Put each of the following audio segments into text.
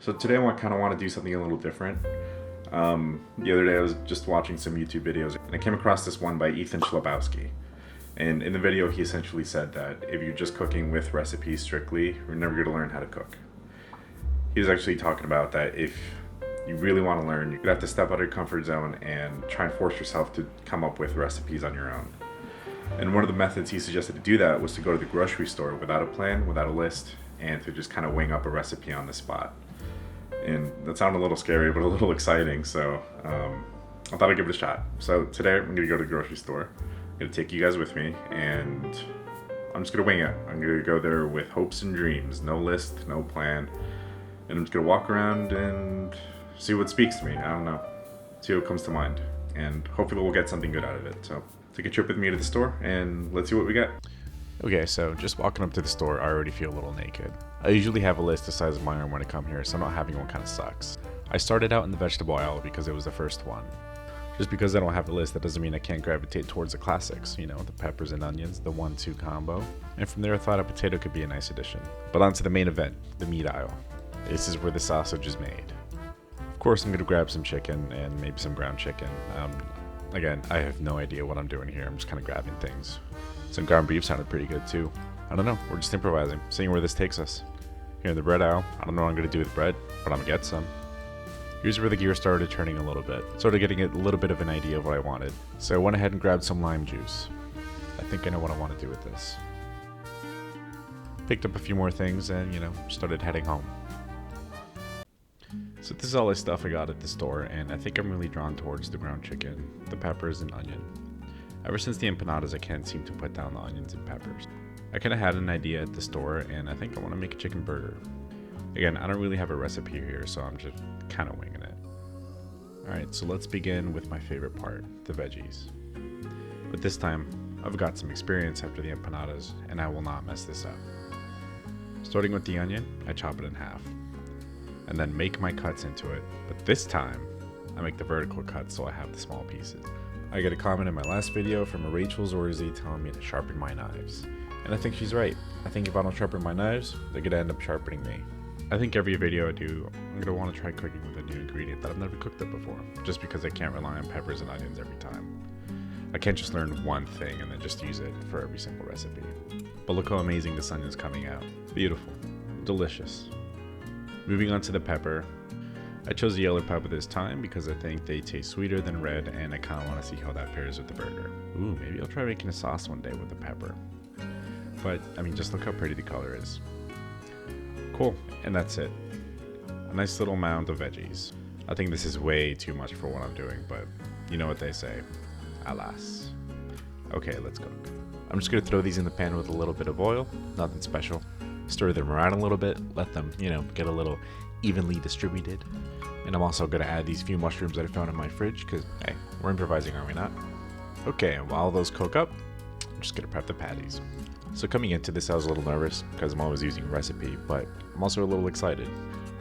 So today I kind of want to do something a little different. The other day I was just watching some YouTube videos and I came across this one by Ethan Schlabowski. And in the video he essentially said that if you're just cooking with recipes strictly, you're never going to learn how to cook. He was actually talking about that if you really want to learn, you'd have to step out of your comfort zone and try and force yourself to come up with recipes on your own. And one of the methods he suggested to do that was to go to the grocery store without a plan, without a list, and to just kind of wing up a recipe on the spot. And that sounded a little scary, but a little exciting, so I thought I'd give it a shot. So today I'm gonna go to the grocery store. I'm gonna take you guys with me, and I'm just gonna wing it. I'm gonna go there with hopes and dreams, no list, no plan, and I'm just gonna walk around and see what speaks to me. I don't know, see what comes to mind, and hopefully we'll get something good out of it. So take a trip with me to the store, and let's see what we get. Okay, so just walking up to the store, I already feel a little naked. I usually have a list the size of my arm when I come here, so not having one kind of sucks. I started out in the vegetable aisle because it was the first one. Just because I don't have a list, that doesn't mean I can't gravitate towards the classics, you know, the peppers and onions, the 1-2 combo. And from there I thought a potato could be a nice addition. But on to the main event, the meat aisle. This is where the sausage is made. Of course I'm going to grab some chicken and maybe some ground chicken. Again, I have no idea what I'm doing here, I'm just kind of grabbing things. Some ground beef sounded pretty good too. I don't know, we're just improvising, seeing where this takes us. Here in the bread aisle, I don't know what I'm going to do with bread, but I'm going to get some. Here's where the gear started turning a little bit. Started getting a little bit of an idea of what I wanted. So I went ahead and grabbed some lime juice. I think I know what I want to do with this. Picked up a few more things and, started heading home. So this is all the stuff I got at the store, and I think I'm really drawn towards the ground chicken, the peppers, and onion. Ever since the empanadas, I can't seem to put down the onions and peppers. I kind of had an idea at the store, and I think I want to make a chicken burger. Again, I don't really have a recipe here, so I'm just kind of winging it. Alright, so let's begin with my favorite part, the veggies. But this time, I've got some experience after the empanadas, and I will not mess this up. Starting with the onion, I chop it in half, and then make my cuts into it. But this time, I make the vertical cut so I have the small pieces. I get a comment in my last video from a Rachel Zorzi telling me to sharpen my knives. And I think she's right. I think if I don't sharpen my knives, they're gonna end up sharpening me. I think every video I do, I'm gonna want to try cooking with a new ingredient that I've never cooked up before, just because I can't rely on peppers and onions every time. I can't just learn one thing and then just use it for every single recipe. But look how amazing this onion's coming out. Beautiful. Delicious. Moving on to the pepper. I chose the yellow pepper this time because I think they taste sweeter than red, and I kind of want to see how that pairs with the burger. Ooh, maybe I'll try making a sauce one day with the pepper. But, just look how pretty the color is. Cool, and that's it. A nice little mound of veggies. I think this is way too much for what I'm doing, but you know what they say. Alas. Okay, let's cook. I'm just going to throw these in the pan with a little bit of oil, nothing special. Stir them around a little bit, let them, get a little evenly distributed. And I'm also going to add these few mushrooms that I found in my fridge, because, hey, we're improvising, are we not? Okay, and while those cook up, I'm just going to prep the patties. So coming into this, I was a little nervous because I'm always using a recipe, but I'm also a little excited.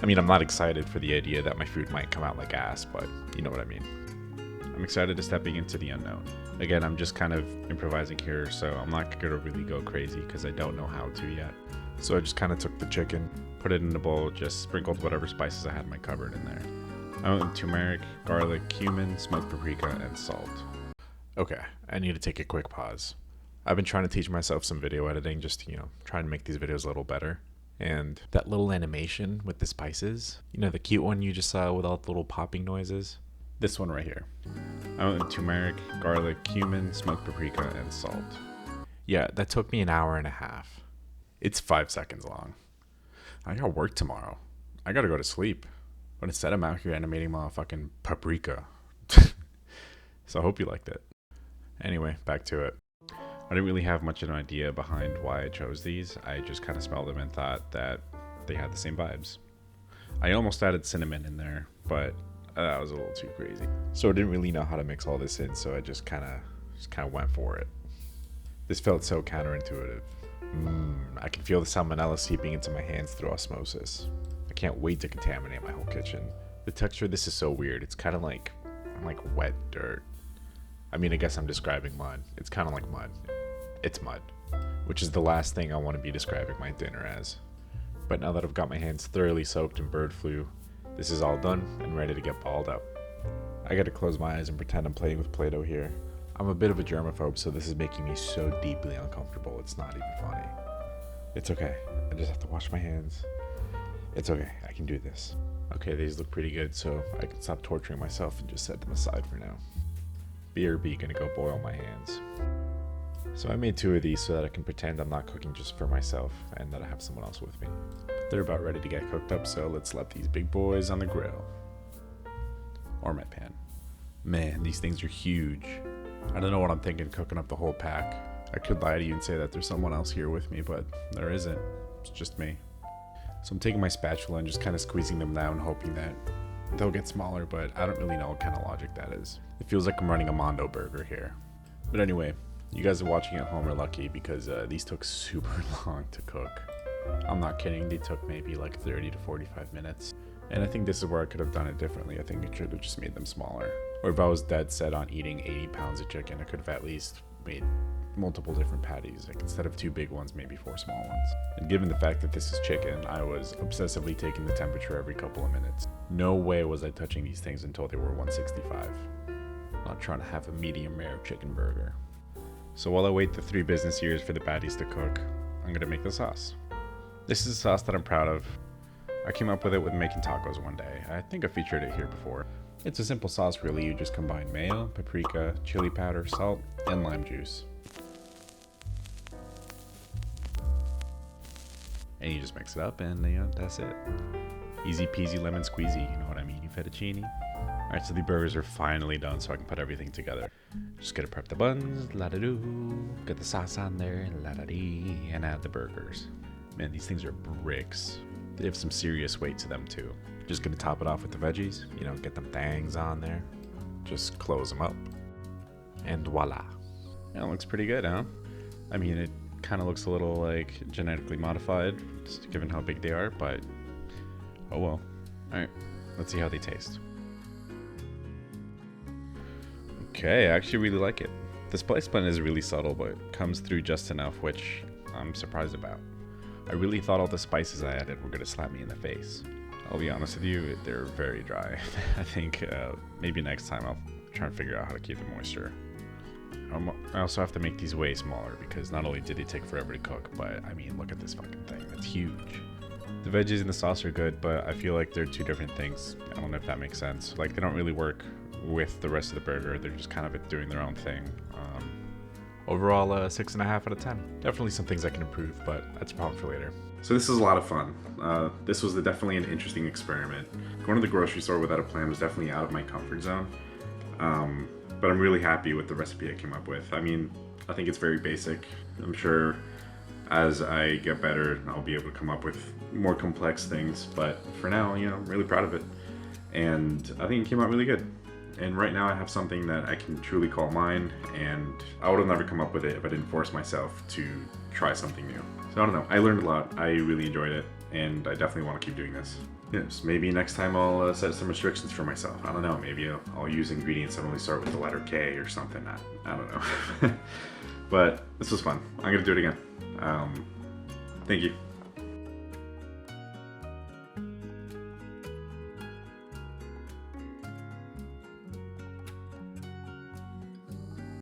I'm not excited for the idea that my food might come out like ass, but you know what I mean. I'm excited to stepping into the unknown. Again, I'm just kind of improvising here, so I'm not going to really go crazy because I don't know how to yet. So I just kind of took the chicken, put it in a bowl, just sprinkled whatever spices I had in my cupboard in there. I went with turmeric, garlic, cumin, smoked paprika, and salt. Okay, I need to take a quick pause. I've been trying to teach myself some video editing, just to, try and make these videos a little better. And that little animation with the spices, the cute one you just saw with all the little popping noises, this one right here. I went with turmeric, garlic, cumin, smoked paprika, and salt. Yeah, that took me an hour and a half. It's 5 seconds long. I got work tomorrow. I gotta go to sleep. But instead I'm out here animating motherfucking paprika. So I hope you liked it. Anyway, back to it. I didn't really have much of an idea behind why I chose these. I just kind of smelled them and thought that they had the same vibes. I almost added cinnamon in there, but that was a little too crazy. So I didn't really know how to mix all this in, so I just kind of went for it. This felt so counterintuitive. I can feel the salmonella seeping into my hands through osmosis. I can't wait to contaminate my whole kitchen. The texture of this is so weird. It's kind of like wet dirt. I guess I'm describing mud. It's kind of like mud. It's mud, which is the last thing I want to be describing my dinner as. But now that I've got my hands thoroughly soaked in bird flu, this is all done and ready to get balled up. I gotta close my eyes and pretend I'm playing with Play-Doh here. I'm a bit of a germaphobe, so this is making me so deeply uncomfortable, it's not even funny. It's okay, I just have to wash my hands. It's okay, I can do this. Okay, these look pretty good, so I can stop torturing myself and just set them aside for now. BRB gonna go boil my hands. So I made 2 of these so that I can pretend I'm not cooking just for myself and that I have someone else with me. But they're about ready to get cooked up, so let's let these big boys on the grill. Or my pan. Man, these things are huge. I don't know what I'm thinking cooking up the whole pack. I could lie to you and say that there's someone else here with me, but there isn't. It's just me. So I'm taking my spatula and just kind of squeezing them down, hoping that they'll get smaller, but I don't really know what kind of logic that is. It feels like I'm running a Mondo burger here. But anyway, you guys watching at home are lucky because these took super long to cook. I'm not kidding, they took maybe like 30 to 45 minutes. And I think this is where I could have done it differently. I think I should have just made them smaller. Or if I was dead set on eating 80 pounds of chicken, I could have at least made multiple different patties. Like instead of 2 big ones, maybe 4 small ones. And given the fact that this is chicken, I was obsessively taking the temperature every couple of minutes. No way was I touching these things until they were 165. I'm not trying to have a medium rare chicken burger. So while I wait the 3 business years for the patties to cook, I'm gonna make the sauce. This is a sauce that I'm proud of. I came up with it with making tacos one day. I think I featured it here before. It's a simple sauce really. You just combine mayo, paprika, chili powder, salt, and lime juice. And you just mix it up and that's it. Easy peasy lemon squeezy, you know what I mean, fettuccine. Alright, so the burgers are finally done so I can put everything together. Just gotta prep the buns, la-da-doo, get the sauce on there, la-da-dee, and add the burgers. Man, these things are bricks. They have some serious weight to them too. Just gonna top it off with the veggies, get them things on there. Just close them up. And voila. Yeah, it looks pretty good, huh? I mean, it kind of looks a little like genetically modified, just given how big they are, but oh well. Alright, let's see how they taste. Okay, I actually really like it. The spice blend is really subtle, but comes through just enough, which I'm surprised about. I really thought all the spices I added were going to slap me in the face. I'll be honest with you, they're very dry. I think maybe next time I'll try and figure out how to keep the moisture. I also have to make these way smaller because not only did they take forever to cook, but I mean, look at this fucking thing. It's huge. The veggies and the sauce are good, but I feel like they're 2 different things. I don't know if that makes sense. Like, they don't really work with the rest of the burger. They're just kind of doing their own thing. Overall, 6.5 out of 10. Definitely some things I can improve, but that's a problem for later. So this is a lot of fun. This was definitely an interesting experiment. Going to the grocery store without a plan was definitely out of my comfort zone. But I'm really happy with the recipe I came up with. I mean, I think it's very basic. I'm sure as I get better, I'll be able to come up with more complex things. But for now, I'm really proud of it. And I think it came out really good. And right now I have something that I can truly call mine, and I would have never come up with it if I didn't force myself to try something new. So I don't know, I learned a lot, I really enjoyed it, and I definitely want to keep doing this. Yes, maybe next time I'll set some restrictions for myself. I don't know, maybe I'll use ingredients that only start with the letter K or something, I don't know. But this was fun, I'm gonna do it again. Thank you.